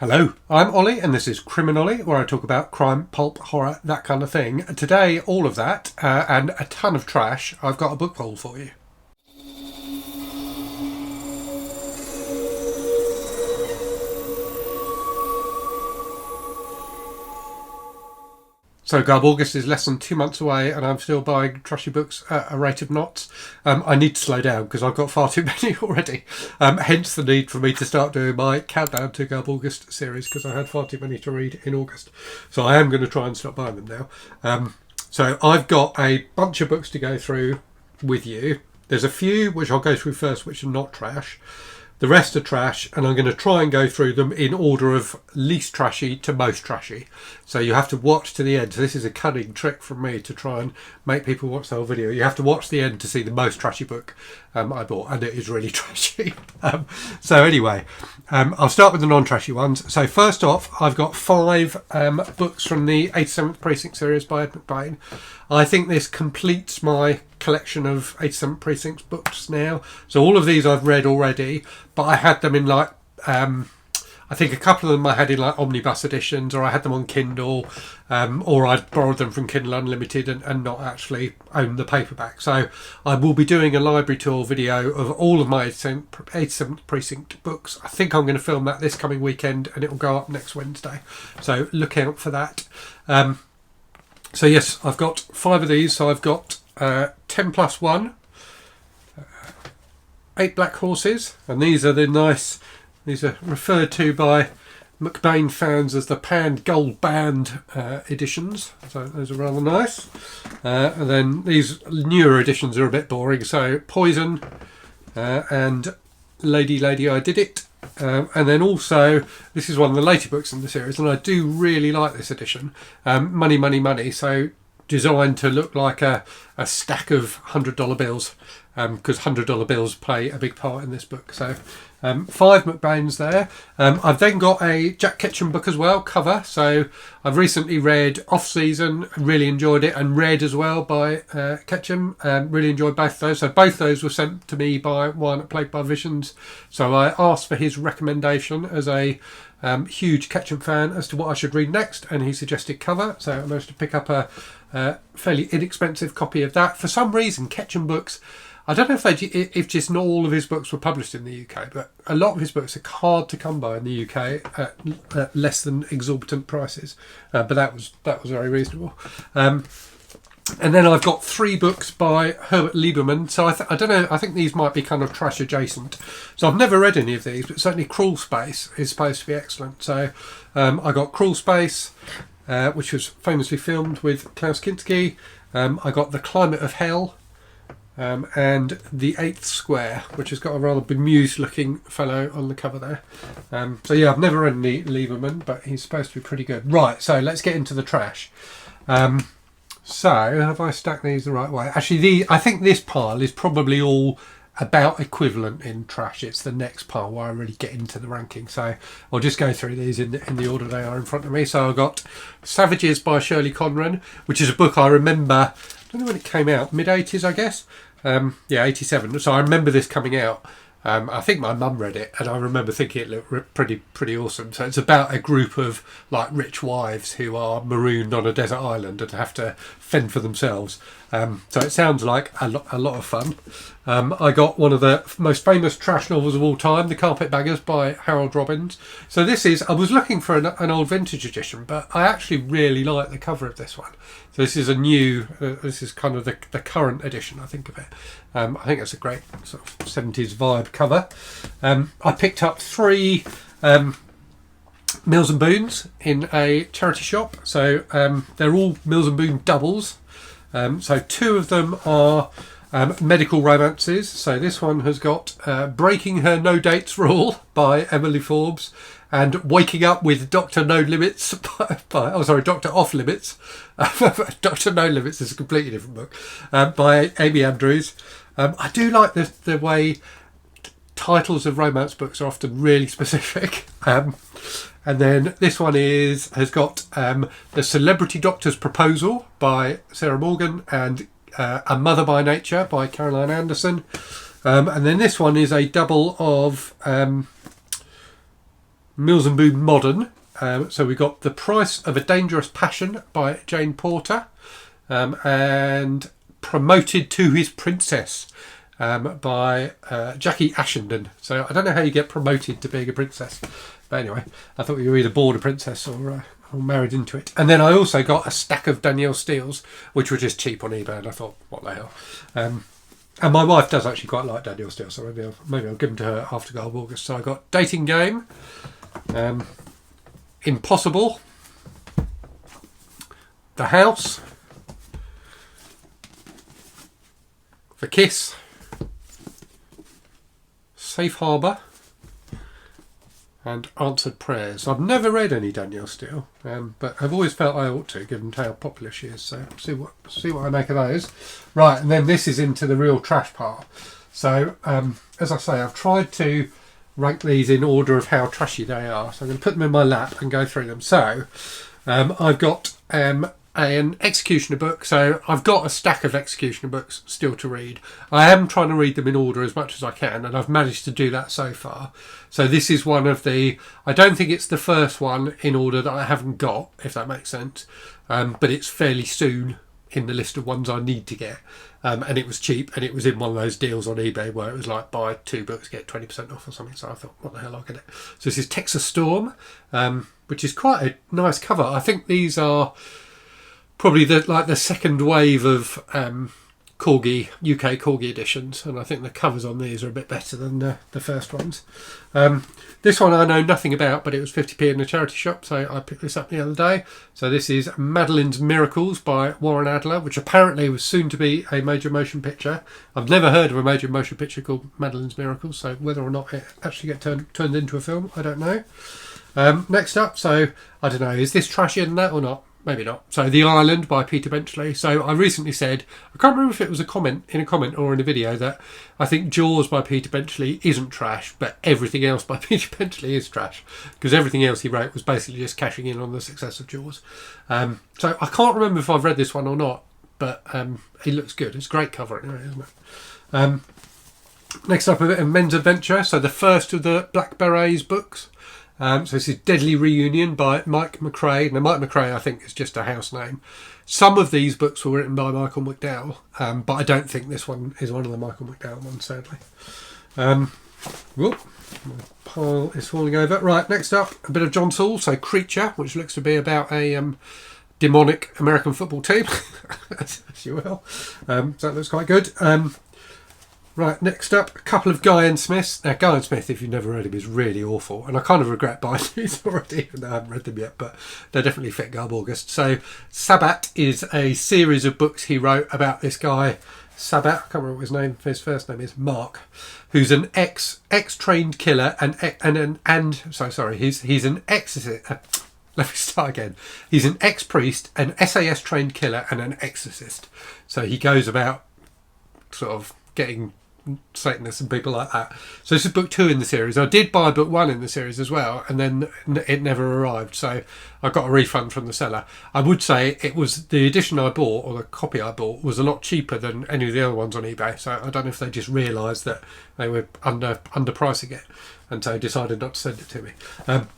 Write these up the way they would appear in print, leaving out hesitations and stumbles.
Hello, I'm Ollie and this is Criminolly, where I talk about crime, pulp, horror, that kind of thing. Today, all of that and a ton of trash. I've got a book haul for you. So August is less than 2 months away and I'm still buying trashy books at a rate of knots. I need to slow down because I've got far too many already. Hence the need for me to start doing my countdown to August series because I had far too many to read in August. So I am going to try and stop buying them now. So I've got a bunch of books to go through with you. There's a few which I'll go through first which are not trash. The rest are trash, and I'm going to try and go through them in order of least trashy to most trashy. So you have to watch to the end. So this is a cunning trick from me to try and make people watch the whole video. You have to watch the end to see the most trashy book I bought, and it is really trashy. So anyway, I'll start with the non-trashy ones. So first off, I've got 5 books from the 87th Precinct series by Ed McBain. I think this completes my collection of 87th Precinct's books now. So all of these I've read already, but I had them in like, I think a couple of them I had in like omnibus editions, or I had them on Kindle, or I'd borrowed them from Kindle Unlimited and not actually owned the paperback. So I will be doing a library tour video of all of my 87th Precinct books. I think I'm going to film that this coming weekend and it will go up next Wednesday. So look out for that. So yes, I've got 5 of these. So I've got 10 plus 1, 8 Black Horses, and these are these are referred to by McBain fans as the Panned Gold Band editions. So those are rather nice. And then these newer editions are a bit boring. So Poison and Lady I Did It. And then also, this is one of the later books in the series, and I do really like this edition. Money, Money, Money. So designed to look like a stack of $100 bills, because $100 bills play a big part in this book. So 5 McBains there. I've then got a Jack Ketchum book as well, Cover. So I've recently read Off Season, really enjoyed it, and Read as well by Ketchum. Really enjoyed both those. So both those were sent to me by one at Plagued by Visions. So I asked for his recommendation as a huge Ketchum fan as to what I should read next, and he suggested Cover. So I managed to pick up a fairly inexpensive copy of that. For some reason, Ketchum books, I don't know if just not all of his books were published in the UK, but a lot of his books are hard to come by in the UK at less than exorbitant prices. But that was very reasonable. And then I've got 3 books by Herbert Lieberman. So I don't know, I think these might be kind of trash adjacent. So I've never read any of these, but certainly Crawl Space is supposed to be excellent. So I got Crawl Space, which was famously filmed with Klaus Kinski. I got The Climate of Hell, and The Eighth Square, which has got a rather bemused looking fellow on the cover there. So yeah, I've never read any Lieberman, but he's supposed to be pretty good. Right, so let's get into the trash. So have I stacked these the right way? Actually, I think this pile is probably all about equivalent in trash. It's the next pile where I really get into the ranking. So I'll just go through these in the order they are in front of me. So I've got Savages by Shirley Conran, which is a book I remember, I don't know when it came out, mid-80s I guess. Yeah, 87. So I remember this coming out. I think my mum read it, and I remember thinking it looked pretty awesome. So it's about a group of like rich wives who are marooned on a desert island and have to fend for themselves. So it sounds like a lot of fun. I got one of the most famous trash novels of all time, The Carpetbaggers by Harold Robbins. So this is, I was looking for an old vintage edition, but I actually really like the cover of this one. So this is a new, this is kind of the current edition, I think, of it. I think it's a great sort of 70s vibe cover. I picked up 3 Mills and Boons in a charity shop. So they're all Mills and Boon doubles. So 2 of them are medical romances. So this one has got Breaking Her No Dates Rule by Emily Forbes, and Waking Up with Dr. No Limits Dr. Off Limits. Dr. No Limits is a completely different book, by Amy Andrews. I do like the way titles of romance books are often really specific. And then this one has got The Celebrity Doctor's Proposal by Sarah Morgan, and A Mother by Nature by Caroline Anderson. And then this one is a double of Mills and Boon Modern. So we got The Price of a Dangerous Passion by Jane Porter, and Promoted to His Princess by Jackie Ashenden. So I don't know how you get promoted to being a princess, but anyway, I thought you were either born a princess or married into it. And then I also got a stack of Danielle Steele's, which were just cheap on eBay, and I thought, what the hell. And my wife does actually quite like Danielle Steele, so maybe I'll give them to her after Garb August. So I got Dating Game, Impossible, The House, The Kiss, Safe Harbour, and Answered Prayers. I've never read any Danielle Steele, but I've always felt I ought to, given how popular she is. So see what I make of those. Right, and then this is into the real trash part. So as I say, I've tried to rank these in order of how trashy they are. So I'm going to put them in my lap and go through them. So I've got an executioner book. So I've got a stack of executioner books still to read. I am trying to read them in order as much as I can, and I've managed to do that so far. So this is one of the, I don't think it's the first one in order that I haven't got, if that makes sense, but it's fairly soon in the list of ones I need to get, and it was cheap, and it was in one of those deals on eBay where it was like buy 2 books get 20% off or something. So I thought, what the hell, I'll get it. So this is Texas Storm, which is quite a nice cover. I think these are probably the second wave of UK Corgi editions, and I think the covers on these are a bit better than the first ones. This one I know nothing about, but it was 50p in a charity shop, so I picked this up the other day. So this is Madeline's Miracles by Warren Adler, which apparently was soon to be a major motion picture. I've never heard of a major motion picture called Madeline's Miracles, so whether or not it actually gets turned into a film, I don't know. Next up, so I don't know, is this trashier than that or not? Maybe not. So The Island by Peter Benchley. So I recently said, I can't remember if it was in a comment or in a video, that I think Jaws by Peter Benchley isn't trash, but everything else by Peter Benchley is trash, because everything else he wrote was basically just cashing in on the success of Jaws. So I can't remember if I've read this one or not, but it looks good. It's a great cover anyway, isn't it? Next up, a bit of men's adventure. So the first of the Black Berets books. So this is Deadly Reunion by Mike McCray. Now, Mike McCray, I think, is just a house name. Some of these books were written by Michael McDowell, but I don't think this one is one of the Michael McDowell ones, sadly. Whoop, my pile is falling over. Right, next up, a bit of John Saul, so Creature, which looks to be about a demonic American football team, as you will. So that looks quite good. Right, next up, a couple of Guy and Smiths. Now, Guy and Smith, if you've never read him, is really awful, and I kind of regret buying these already, even though I haven't read them yet, but they definitely fit Garb August. So, Sabbat is a series of books he wrote about this guy, Sabbat, I can't remember what his name, his first name is, Mark, who's an ex-trained killer, he's an exorcist. Let me start again. He's an ex-priest, an SAS trained killer, and an exorcist. So he goes about sort of getting Satanists and people like that. So this is book 2 in the series. I did buy book 1 in the series as well, and then it never arrived, so I got a refund from the seller. I would say it was the edition I bought, or the copy I bought, was a lot cheaper than any of the other ones on eBay, so I don't know if they just realised that they were underpricing it, and so decided not to send it to me.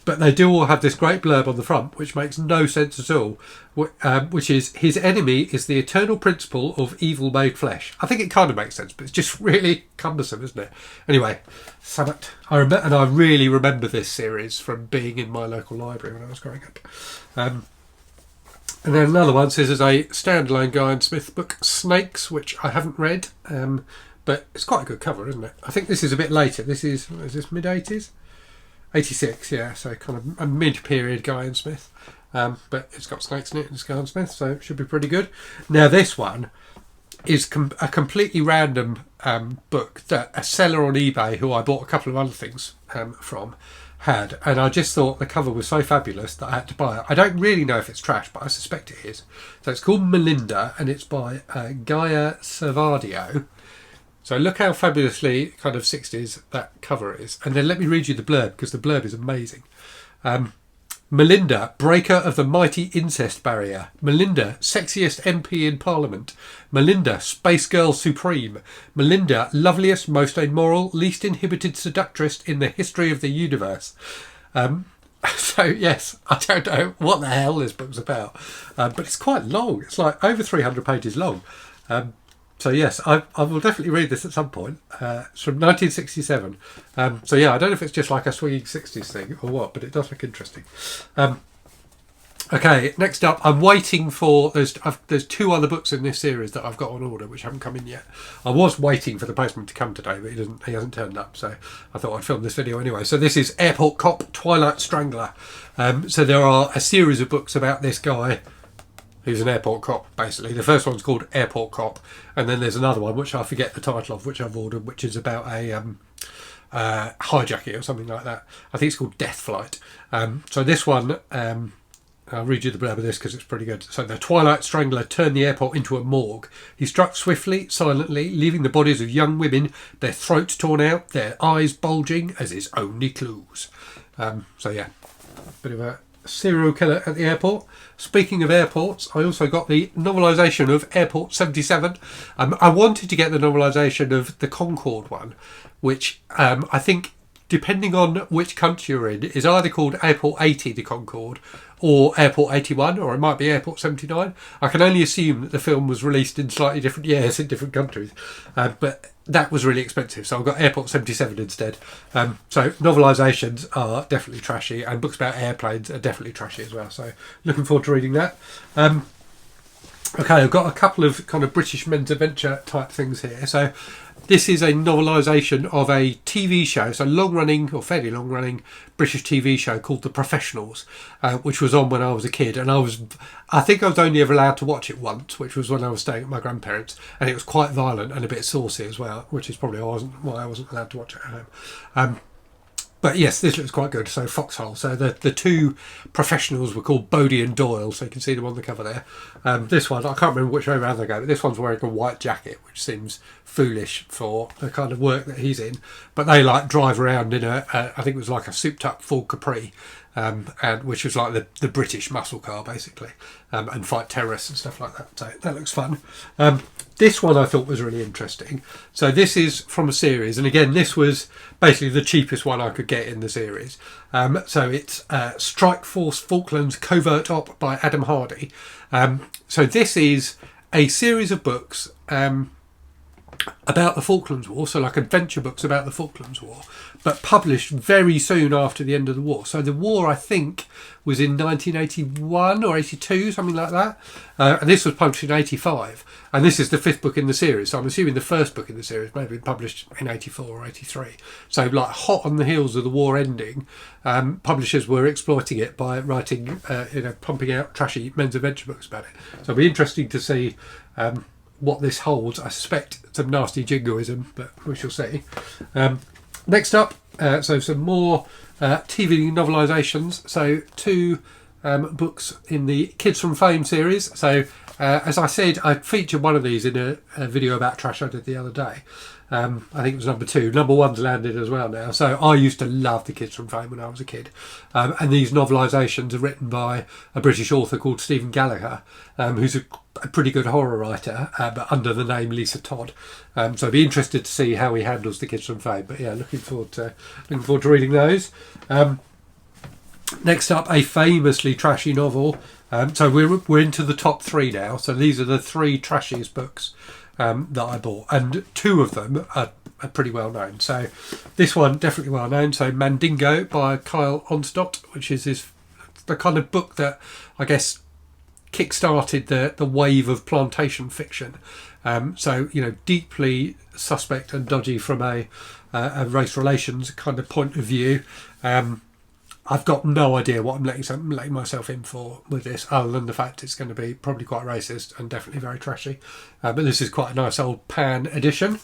But they do all have this great blurb on the front, which makes no sense at all, which is, his enemy is the eternal principle of evil made flesh. I think it kind of makes sense, but it's just really cumbersome, isn't it? Anyway, Sabbath. I really remember this series from being in my local library when I was growing up. And then another one says, there's a standalone Guy and Smith book, Snakes, which I haven't read, but it's quite a good cover, isn't it? I think this is a bit later. Is this mid-80s? 86, yeah, so kind of a mid-period Guy and Smith. But it's got snakes in it, and it's Guy and Smith, so it should be pretty good. Now, this one is a completely random book that a seller on eBay, who I bought a couple of other things from, had, and I just thought the cover was so fabulous that I had to buy it. I don't really know if it's trash, but I suspect it is. So it's called Melinda, and it's by Gaia Servadio. So look how fabulously kind of 60s that cover is. And then let me read you the blurb, because the blurb is amazing. Melinda, breaker of the mighty incest barrier. Melinda, sexiest MP in Parliament. Melinda, space girl supreme. Melinda, loveliest, most amoral, least inhibited seductress in the history of the universe. So yes, I don't know what the hell this book's about, but it's quite long. It's like over 300 pages long. So yes, I will definitely read this at some point. It's from 1967. So yeah, I don't know if it's just like a swinging 60s thing or what, but it does look interesting. Okay, next up, I'm waiting for... There's two other books in this series that I've got on order which haven't come in yet. I was waiting for the postman to come today, but he hasn't turned up, so I thought I'd film this video anyway. So this is Airport Cop, Twilight Strangler. So there are a series of books about this guy who's an airport cop, basically. The first one's called Airport Cop, and then there's another one, which I forget the title of, which I've ordered, which is about a hijacking or something like that. I think it's called Death Flight. So this one... I'll read you the blurb of this because it's pretty good. So the Twilight Strangler turned the airport into a morgue. He struck swiftly, silently, leaving the bodies of young women, their throats torn out, their eyes bulging as his only clues. So yeah, bit of a serial killer at the airport. Speaking of airports, I also got the novelisation of Airport 77. I wanted to get the novelisation of the Concorde one, which I think, depending on which country you're in, is either called Airport 80, the Concorde, or Airport 81, or it might be Airport 79. I can only assume that the film was released in slightly different years in different countries. But that was really expensive, so I've got Airport 77 instead. So novelisations are definitely trashy, and books about airplanes are definitely trashy as well. So looking forward to reading that. Okay, I've got a couple of kind of British men's adventure type things here. So this is a novelisation of a TV show, so long-running, or fairly long-running, British TV show called The Professionals, which was on when I was a kid. And I think I was only ever allowed to watch it once, which was when I was staying at my grandparents'. And it was quite violent and a bit saucy as well, which is probably why I wasn't allowed to watch it at home. But yes, this looks quite good. So Foxhole. So the two professionals were called Bodie and Doyle, so you can see them on the cover there. This one, I can't remember which way around they go, but this one's wearing a white jacket, which seems foolish for the kind of work that he's in. But they like drive around in I think it was like a souped up Ford Capri, and which was like the British muscle car basically, and fight terrorists and stuff like that. So that looks fun. This one I thought was really interesting. So this is from a series, and again this was basically the cheapest one I could get in the series. So it's Strike Force Falklands Covert Op by Adam Hardy. So this is a series of books about the Falklands War, so like adventure books about the Falklands War, but published very soon after the end of the war. So the war, I think, was in 1981 or 82, something like that. And this was published in 85. And this is the fifth book in the series. So I'm assuming the first book in the series may have been published in 84 or 83. So like hot on the heels of the war ending, publishers were exploiting it by writing, pumping out trashy men's adventure books about it. So it'll be interesting to see what this holds. I suspect some nasty jingoism, but we shall see. Next up, so some more TV novelisations. So two books in the Kids from Fame series. So as I said, I featured one of these in a video about trash I did the other day. I think it was number 2. Number 1's landed as well now. So I used to love the Kids from Fame when I was a kid. And these novelisations are written by a British author called Stephen Gallagher, who's a pretty good horror writer, but under the name Lisa Todd. So I'd be interested to see how he handles the Kids from Fame. But yeah, looking forward to reading those. Next up, a famously trashy novel. So we're into the top 3 now. So these are the 3 trashiest books that I bought, and 2 of them are pretty well known. So this one definitely well known. So Mandingo by Kyle Onstott, which is the kind of book that I guess kick-started the wave of plantation fiction. So deeply suspect and dodgy from a race relations kind of point of view. I've got no idea what I'm letting myself in for with this, other than the fact it's going to be probably quite racist and definitely very trashy. But this is quite a nice old pan edition.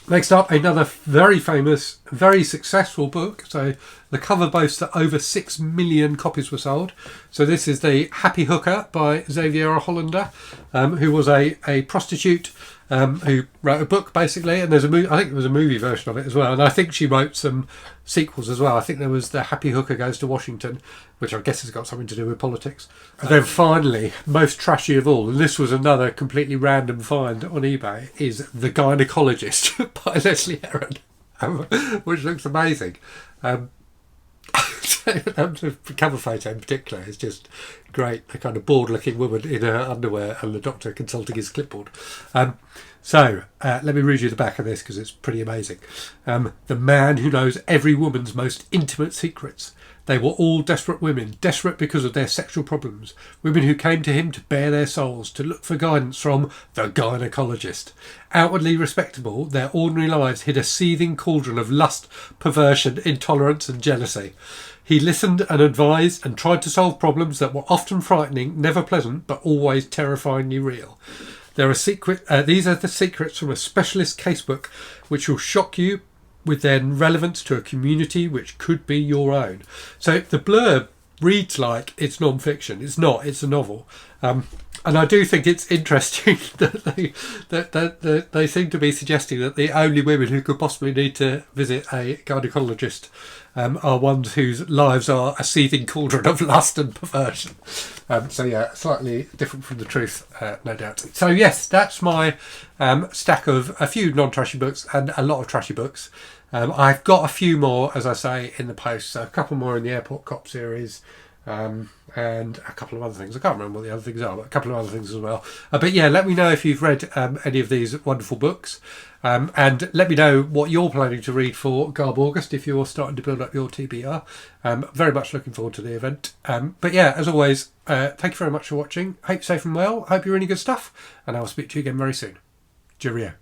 Next up, another very famous, very successful book. So the cover boasts that over 6 million copies were sold. So this is The Happy Hooker by Xaviera Hollander, who was a prostitute who wrote a book basically, and there's a movie. I think there was a movie version of it as well, and I think she wrote some sequels as well. I think there was The Happy Hooker Goes to Washington, which I guess has got something to do with politics. And then finally, most trashy of all, and this was another completely random find on eBay, is The Gynaecologist by Leslie Heron, which looks amazing. The cover photo in particular is just great. A kind of bored-looking woman in her underwear and the doctor consulting his clipboard. Let me read you the back of this because it's pretty amazing. The man who knows every woman's most intimate secrets. They were all desperate women, desperate because of their sexual problems. Women who came to him to bare their souls, to look for guidance from the gynaecologist. Outwardly respectable, their ordinary lives hid a seething cauldron of lust, perversion, intolerance and jealousy. He listened and advised and tried to solve problems that were often frightening, never pleasant, but always terrifyingly real. These are the secrets from a specialist casebook which will shock you with their relevance to a community which could be your own. So the blurb reads like it's non-fiction. It's not. It's a novel. And I do think it's interesting that they seem to be suggesting that the only women who could possibly need to visit a gynaecologist are ones whose lives are a seething cauldron of lust and perversion. Slightly different from the truth, no doubt. So yes, that's my stack of a few non-trashy books and a lot of trashy books. I've got a few more, as I say, in the post. So a couple more in the Airport Cop series. And a couple of other things. I can't remember what the other things are, but a couple of other things as well. But yeah, let me know if you've read any of these wonderful books. And let me know what you're planning to read for Garb August if you're starting to build up your TBR. Very much looking forward to the event. But yeah, as always, thank you very much for watching. Hope you're safe and well. Hope you're reading good stuff. And I'll speak to you again very soon. Cheerio.